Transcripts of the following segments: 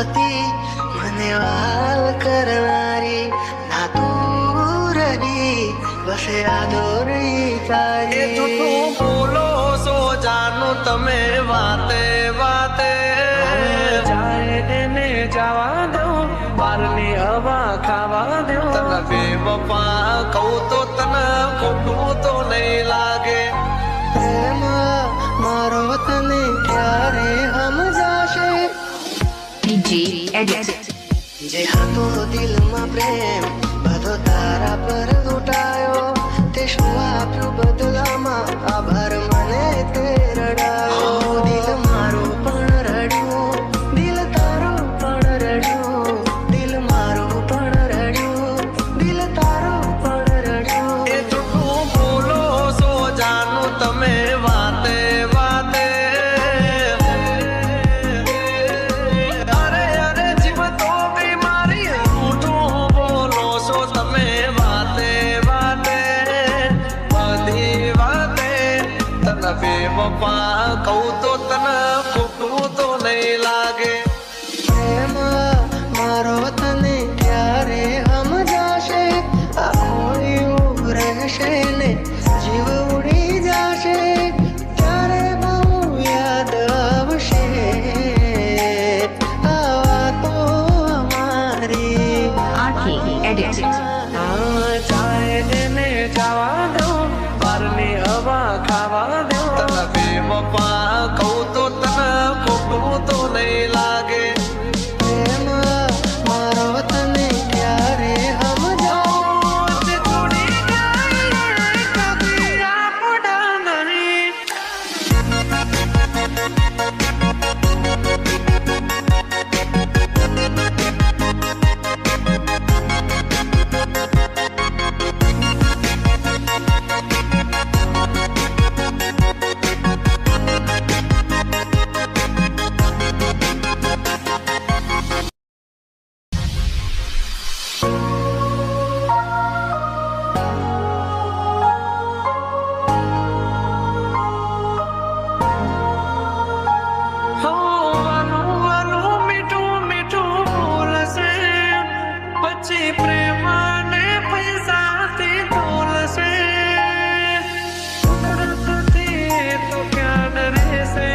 હતી મને વાલ કરનારી ના તું રહી બસ યાદો રહી તારી જૂઠું બોલો છો જાનું તમે વાતે વાતે જાય તેને જવા દો બારની હવા ખાવા દો તને બેવફા કહું તો તને ખોટું તો નહીં લાગે પ્રેમ મારો તને ક્યારે સમજાશે DJ Edit. જે હતો દિલમાં પ્રેમ બધો તારા પર લૂંટાયો તે શું આપ્યું બદલામાં આભાર મને તે રડાયો દિલ મારું પણ રડ્યું દિલ તારું પણ રડ્યું દિલ મારું પણ રડ્યું દિલ તારું પણ રડ્યું એ જૂઠું બોલો છો જાનું તમે વાતે વાતે અરે અરે જીવ તો બીમારી જૂઠું બોલો છો તમે વાતે વાતે બધી વાતે તને બેવફા કહું તો તને ખોટું તો નહીં લાગે પ્રેમ મારો તને ક્યારે સમજાશે આ ખોયું રહેશે ને જીવ ઉડી જશે ત્યારે બહુ યાદ આવશે આ વાતો અમારી Archie Edit. જાય તેને જવા દો બારની હવા ખાવા દો તને બેવફા કહું તો તને ખોટું તો નહીં લાગે પ્રેમ મારો તને ક્યારે સમજાશે છોડી જાય કદી આપડા નહીં હો વાલું વાલું મીઠું મીઠું બોલશે પછી પ્રેમાને પૈસાથી તોલશે કુદરતથી તો ક્યાં રહેશે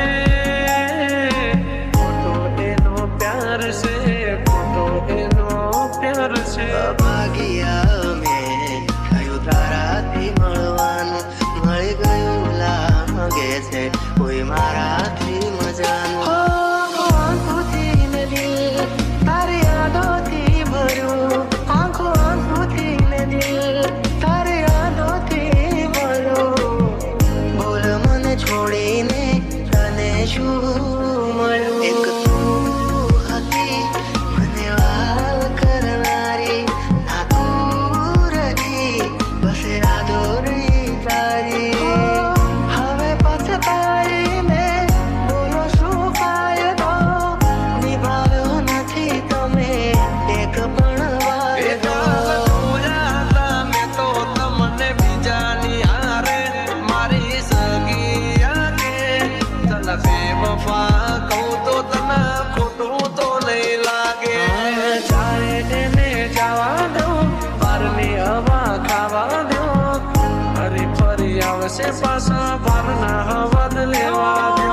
ખોટો એનો પ્યાર છે ખોટો એનો પ્યાર છે ભાગ્યા મેં થયું તારાથી મળવાનું મળી ગયું લાગે છે કોઈ મારાથી મજાનું આંખોથી ને દિલ તારી યાદોથી ભર્યું આંખોથી ને દિલ તારી યાદોથી ભર્યું બોલ મને છોડીને તને શું મળ્યું એક તું હતી મને વાલ કરનારી ના તું રહી બસ યાદો રહી તારી હવે પછતાઈને બોલો શું ફાયદો નિભાવ્યો નથી તમે એક પણ એ ચાલ વાયદો જોયા હતા મેં તો તમને બીજાની હારે મારી સગી આગે તને બેવફા કહું તો તને ખોટું તો નહીં લાગે જાય તેને જવા દો બારની હવા ખાવા દો ફરી ફરી આવશે પાછા બારના હવા લેવા દો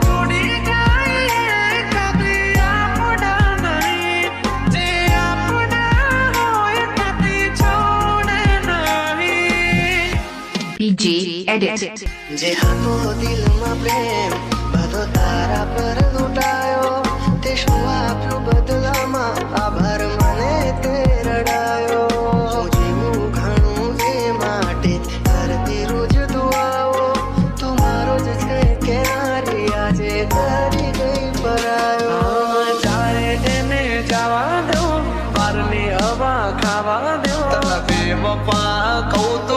છોડી જાય કદી આપડા નહીં જે આપડા હોય કદી છોડે નહીં DJ Edit. જે હતો દિલમાં પ્રેમ બધો તારા પર લૂંટાયો તે શું આપ્યું બદલામાં આભાર મને તે રડાયો હું જીવું ઘણું એ માટે કરતી રોજ દુઆઓ તું મારો જ છે કે નારી આજે કરી ગઈ પરાયો જાય તેને જવા દો બારની હવા ખાવા દો તને બેવફા કહું તો